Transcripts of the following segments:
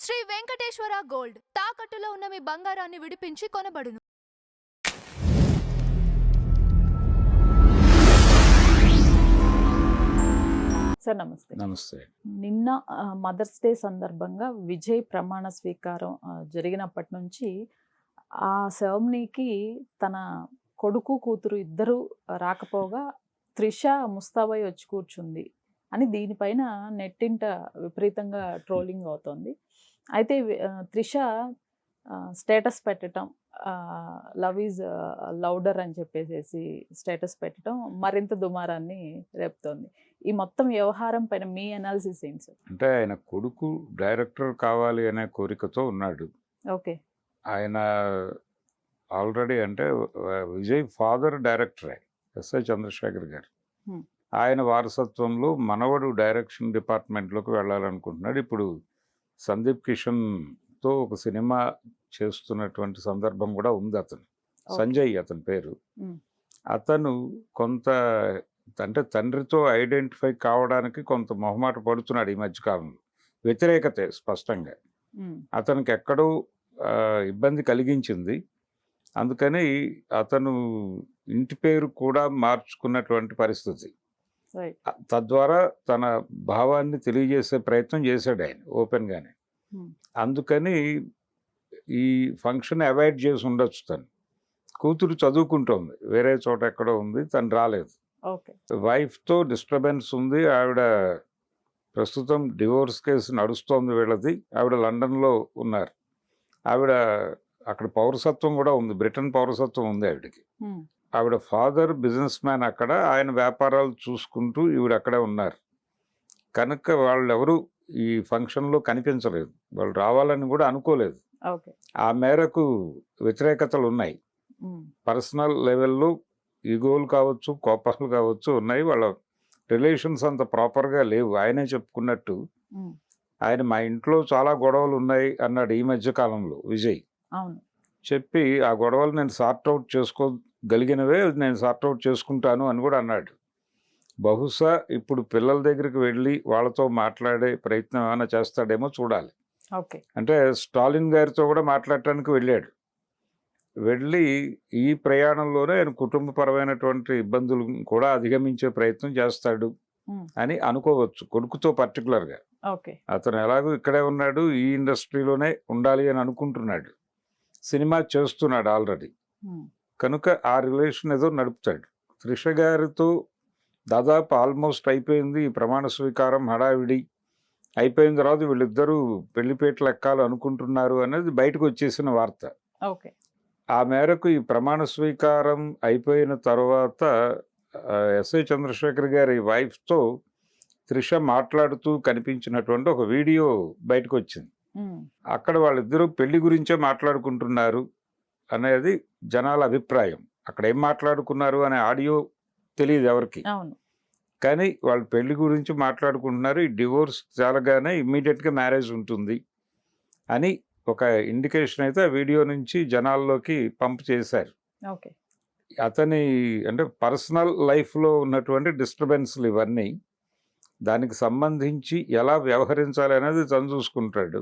Shri Venkateswara gold తాకట్టులో ఉన్న మీ బంగారాన్ని విడిపించి కొనబడును. సార్ నమస్తే. నమస్తే. నిన్న మదర్స్ డే సందర్భంగా విజయ్ ప్రమాణ స్వీకారం జరిగినప్పటి నుంచి ఆ సెరమనీకి తన కొడుకు కూతురు ఇద్దరు రాకపోగా త్రిష ముస్తాబాయి వచ్చి కూర్చుంది అని దీనిపైన నెట్టింట విపరీతంగా ట్రోలింగ్ అవుతోంది. అయితే త్రిష స్టేటస్ పెట్టడం, లవ్ ఈజ్ లౌడర్ అని చెప్పేసి స్టేటస్ పెట్టడం మరింత దుమారాన్ని రేపుతోంది. ఈ మొత్తం వ్యవహారం పైన మీ అనాలిసిస్ ఏంటి సార్? అంటే ఆయన కొడుకు డైరెక్టర్ కావాలి అనే కోరికతో ఉన్నాడు. ఓకే. ఆయన ఆల్రెడీ అంటే విజయ్ ఫాదర్ డైరెక్టరే ఎస్ఐ చంద్రశేఖర్ గారు. ఆయన వారసత్వంలో మనవడు డైరెక్షన్ డిపార్ట్మెంట్లోకి వెళ్ళాలనుకుంటున్నాడు. ఇప్పుడు సందీప్ కిషన్తో ఒక సినిమా చేస్తున్నటువంటి సందర్భం కూడా ఉంది. అతను సంజయ్ అతని పేరు. అతను కొంత అంటే తండ్రితో ఐడెంటిఫై కావడానికి కొంత మొహమాట పడుతున్నాడు ఈ మధ్యకాలంలో. వ్యతిరేకతే స్పష్టంగా అతనికి ఎక్కడో ఇబ్బంది కలిగించింది. అందుకని అతను ఇంటి పేరు కూడా మార్చుకున్నటువంటి పరిస్థితి. తద్వారా తన భావాన్ని తెలియజేసే ప్రయత్నం చేశాడు ఆయన ఓపెన్గానే. అందుకని ఈ ఫంక్షన్ అవాయిడ్ చేసి ఉండొచ్చు. తను కూతురు చదువుకుంటోంది, వేరే చోట ఎక్కడో ఉంది, తను రాలేదు. వైఫ్తో డిస్టర్బెన్స్ ఉంది. ఆవిడ ప్రస్తుతం డివోర్స్ కేసు నడుస్తోంది వీళ్ళది. ఆవిడ లండన్లో ఉన్నారు. ఆవిడ అక్కడ పౌరసత్వం కూడా ఉంది, బ్రిటన్ పౌరసత్వం ఉంది ఆవిడకి. ఆవిడ ఫాదర్ బిజినెస్ మ్యాన్ అక్కడ, ఆయన వ్యాపారాలు చూసుకుంటూ ఈవిడ అక్కడే ఉన్నారు. కనుక వాళ్ళు ఎవరు ఈ ఫంక్షన్లో కనిపించలేదు, వాళ్ళు రావాలని కూడా అనుకోలేదు. ఆ మేరకు వ్యతిరేకతలు ఉన్నాయి. పర్సనల్ లెవెల్లో ఈగోలు కావచ్చు, కోపాలు కావచ్చు ఉన్నాయి. వాళ్ళ రిలేషన్స్ అంత ప్రాపర్గా లేవు. ఆయనే చెప్పుకున్నట్టు ఆయన మా ఇంట్లో చాలా గొడవలు ఉన్నాయి అన్నాడు ఈ మధ్య కాలంలో విజయ్. చెప్పి ఆ గొడవలు నేను సార్ట్అవుట్ చేసుకోగలిగినవే నేను సార్ట్అవుట్ చేసుకుంటాను అని కూడా అన్నాడు. బహుశా ఇప్పుడు పిల్లల దగ్గరికి వెళ్ళి వాళ్ళతో మాట్లాడే ప్రయత్నం ఏమైనా చేస్తాడేమో చూడాలి. అంటే స్టాలిన్ గారితో కూడా మాట్లాడటానికి వెళ్ళాడు. వెళ్ళి ఈ ప్రయాణంలోనే ఆయన కుటుంబపరమైనటువంటి ఇబ్బందులు కూడా అధిగమించే ప్రయత్నం చేస్తాడు అని అనుకోవచ్చు, కొడుకుతో పర్టికులర్గా. అతను ఎలాగో ఇక్కడే ఉన్నాడు, ఈ ఇండస్ట్రీలోనే ఉండాలి అని అనుకుంటున్నాడు, సినిమా చేస్తున్నాడు ఆల్రెడీ. కనుక ఆ రిలేషన్ ఏదో నడుపుతాడు. త్రిష గారితో దాదాపు ఆల్మోస్ట్ అయిపోయింది. ఈ ప్రమాణ స్వీకారం హడావిడి అయిపోయిన తర్వాత వీళ్ళిద్దరూ పెళ్లిపేటలు ఎక్కాలి అనుకుంటున్నారు అనేది బయటకు వచ్చేసిన వార్త. ఆ మేరకు ఈ ప్రమాణ స్వీకారం అయిపోయిన తర్వాత ఎస్ఐ చంద్రశేఖర్ గారి వైఫ్తో త్రిష మాట్లాడుతూ కనిపించినటువంటి ఒక వీడియో బయటకు వచ్చింది. అక్కడ వాళ్ళిద్దరూ పెళ్లి గురించే మాట్లాడుకుంటున్నారు అనేది జనాల అభిప్రాయం. అక్కడ ఏం మాట్లాడుకున్నారు అనే ఆడియో తెలియదు ఎవరికి, కానీ వాళ్ళు పెళ్లి గురించి మాట్లాడుకుంటున్నారు. ఈ డివోర్స్ జరగానే ఇమ్మీడియట్గా మ్యారేజ్ ఉంటుంది అని ఒక ఇండికేషన్ అయితే ఆ వీడియో నుంచి జనాల్లోకి పంప్ చేశారు. అతని అంటే పర్సనల్ లైఫ్లో ఉన్నటువంటి డిస్టర్బెన్స్లు ఇవన్నీ, దానికి సంబంధించి ఎలా వ్యవహరించాలి అనేది తను చూసుకుంటాడు.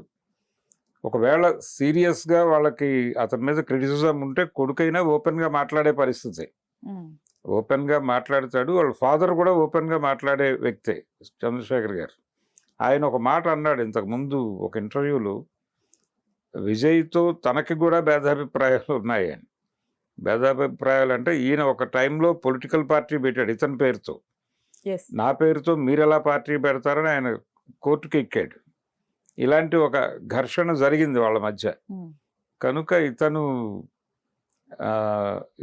ఒకవేళ సీరియస్గా వాళ్ళకి అతని మీద క్రిటిసిజం ఉంటే కొడుకైనా ఓపెన్గా మాట్లాడే పరిస్థితి, ఓపెన్గా మాట్లాడతాడు. వాళ్ళ ఫాదర్ కూడా ఓపెన్గా మాట్లాడే వ్యక్తే చంద్రశేఖర్ గారు. ఆయన ఒక మాట అన్నాడు ఇంతకుముందు ఒక ఇంటర్వ్యూలో, విజయ్తో తనకి కూడా భేదాభిప్రాయాలు ఉన్నాయని. భేదాభిప్రాయాలు అంటే ఈయన ఒక టైంలో పొలిటికల్ పార్టీ పెట్టాడు ఇతని పేరుతో, నా పేరుతో మీరు ఎలా పార్టీ పెడతారని ఆయన కోర్టుకి ఎక్కాడు. ఇలాంటి ఒక ఘర్షణ జరిగింది వాళ్ళ మధ్య. కనుక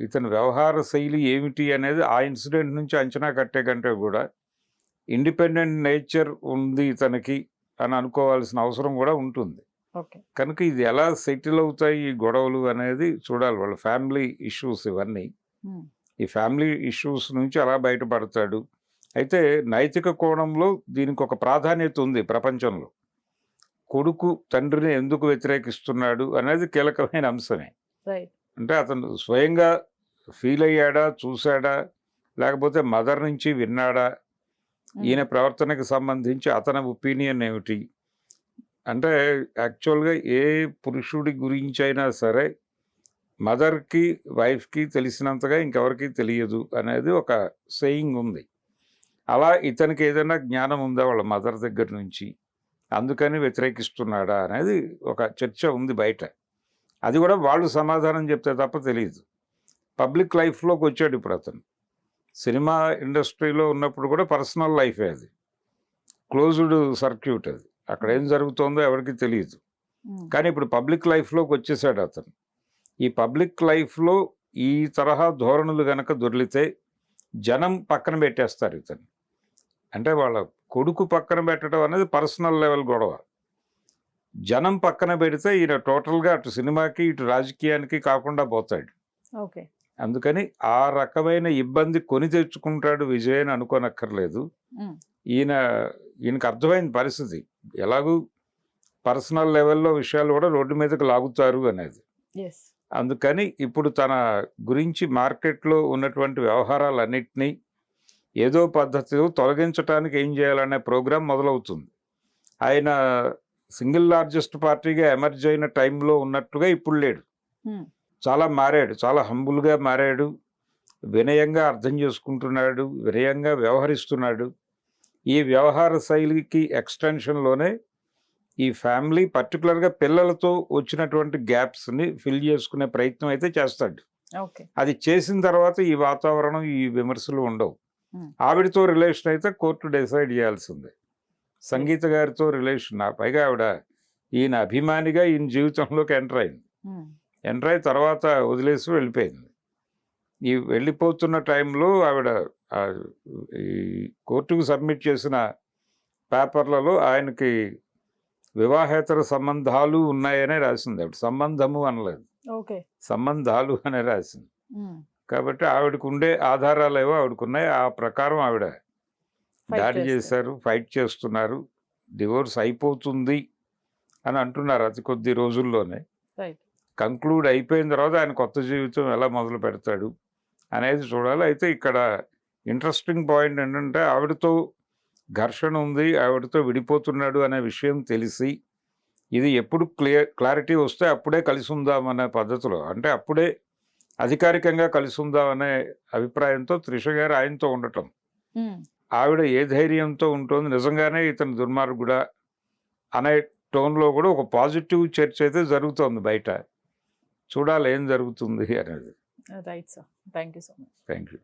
ఇతని వ్యవహార శైలి ఏమిటి అనేది ఆ ఇన్సిడెంట్ నుంచి అంచనా కట్టే కంటే కూడా ఇండిపెండెంట్ నేచర్ ఉంది ఇతనికి అని అనుకోవాల్సిన అవసరం కూడా ఉంటుంది. కనుక ఇది ఎలా సెటిల్ అవుతాయి ఈ గొడవలు అనేది చూడాలి. వాళ్ళ ఫ్యామిలీ ఇష్యూస్ ఇవన్నీ, ఈ ఫ్యామిలీ ఇష్యూస్ నుంచి అలా బయటపడతాడు. అయితే నైతిక కోణంలో దీనికి ఒక ప్రాధాన్యత ఉంది ప్రపంచంలో. కొడుకు తండ్రిని ఎందుకు వ్యతిరేకిస్తున్నాడు అనేది కీలకమైన అంశమే. అంటే అతను స్వయంగా ఫీల్ అయ్యాడా, చూశాడా, లేకపోతే మదర్ నుంచి విన్నాడా, ఈయన ప్రవర్తనకు సంబంధించి అతని ఒపీనియన్ ఏమిటి, అంటే యాక్చువల్గా ఏ పురుషుడి గురించి అయినా సరే మదర్కి వైఫ్కి తెలిసినంతగా ఇంకెవరికి తెలియదు అనేది ఒక సేయింగ్ ఉంది. అలా ఇతనికి ఏదైనా జ్ఞానం ఉందా వాళ్ళ మదర్ దగ్గర నుంచి, అందుకని వ్యతిరేకిస్తున్నాడా అనేది ఒక చర్చ ఉంది బయట. అది కూడా వాళ్ళు సమాధానం చెప్తే తప్ప తెలియదు. పబ్లిక్ లైఫ్లోకి వచ్చాడు ఇప్పుడు అతను. సినిమా ఇండస్ట్రీలో ఉన్నప్పుడు కూడా పర్సనల్ లైఫే అది, క్లోజ్డ్ సర్క్యూట్ అది, అక్కడ ఏం జరుగుతుందో ఎవరికి తెలియదు. కానీ ఇప్పుడు పబ్లిక్ లైఫ్లోకి వచ్చేసాడు అతను. ఈ పబ్లిక్ లైఫ్లో ఈ తరహా ధోరణులు గనక దొర్లితే జనం పక్కన పెట్టేస్తారు ఇతను. అంటే వాళ్ళ కొడుకు పక్కన పెట్టడం అనేది పర్సనల్ లెవెల్ గొడవ. జనం పక్కన పెడితే ఈయన టోటల్గా అటు సినిమాకి ఇటు రాజకీయానికి కాకుండా పోతాడు. ఓకే. అందుకని ఆ రకమైన ఇబ్బంది కొని తెచ్చుకుంటాడు విజయ్ అని అనుకోనక్కర్లేదు. ఈయనకు అర్థమైంది పరిస్థితి, ఎలాగూ పర్సనల్ లెవెల్లో విషయాలు కూడా రోడ్డు మీదకి లాగుతారు అనేది. అందుకని ఇప్పుడు తన గురించి మార్కెట్లో ఉన్నటువంటి వ్యవహారాలన్నింటినీ ఏదో పద్ధతిలో తొలగించడానికి ఏం చేయాలనే ప్రోగ్రాం మొదలవుతుంది. ఆయన సింగిల్ లార్జెస్ట్ పార్టీగా ఎమర్జ్ అయిన టైంలో ఉన్నట్టుగా ఇప్పుడు లేడు. చాలా మారాడు, చాలా హంబుల్గా మారాడు, వినయంగా అర్థం చేసుకుంటున్నాడు, వినయంగా వ్యవహరిస్తున్నాడు. ఈ వ్యవహార శైలికి ఎక్స్టెన్షన్లోనే ఈ ఫ్యామిలీ పర్టికులర్గా పిల్లలతో వచ్చినటువంటి గ్యాప్స్ని ఫిల్ చేసుకునే ప్రయత్నం అయితే చేస్తాడు. అది చేసిన తర్వాత ఈ వాతావరణం, ఈ విమర్శలు ఉండవు. ఆవిడతో రిలేషన్ అయితే కోర్టు డిసైడ్ చేయాల్సిందే. సంగీత గారితో రిలేషన్, పైగా ఆవిడ ఈయన అభిమానిగా ఈయన జీవితంలోకి ఎంటర్ అయింది. ఎంటర్ అయిన తర్వాత వదిలేసి వెళ్ళిపోయింది. ఈ వెళ్ళిపోతున్న టైంలో ఆవిడ ఈ కోర్టుకు సబ్మిట్ చేసిన పేపర్లలో ఆయనకి వివాహేతర సంబంధాలు ఉన్నాయనే రాసింది. ఆవిడ సంబంధము అనలేదు, సంబంధాలు అనే రాసింది. కాబట్టి ఆవిడకు ఉండే ఆధారాలు ఏవో ఆవిడకున్నాయి. ఆ ప్రకారం ఆవిడ దాడి చేశారు, ఫైట్ చేస్తున్నారు. డివోర్స్ అయిపోతుంది అని అంటున్నారు అతి కొద్ది రోజుల్లోనే. కంక్లూడ్ అయిపోయిన తర్వాత ఆయన కొత్త జీవితం ఎలా మొదలు పెడతాడు అనేది చూడాలి. అయితే ఇక్కడ ఇంట్రెస్టింగ్ పాయింట్ ఏంటంటే ఆవిడతో ఘర్షణ ఉంది, ఆవిడతో విడిపోతున్నాడు అనే విషయం తెలిసి ఇది ఎప్పుడు క్లారిటీ వస్తే అప్పుడే కలిసి ఉందామనే పద్ధతిలో, అంటే అప్పుడే అధికారికంగా కలిసి ఉందామనే అభిప్రాయంతో త్రిష గారు ఆయనతో ఉండటం, ఆవిడ ఏ ధైర్యంతో ఉంటుంది, నిజంగానే ఇతను దుర్మార్గుడా అనే టోన్లో కూడా ఒక పాజిటివ్ చర్చ అయితే జరుగుతోంది బయట. చూడాలి ఏం జరుగుతుంది అనేది. Right sir, thank you so much. Thank you.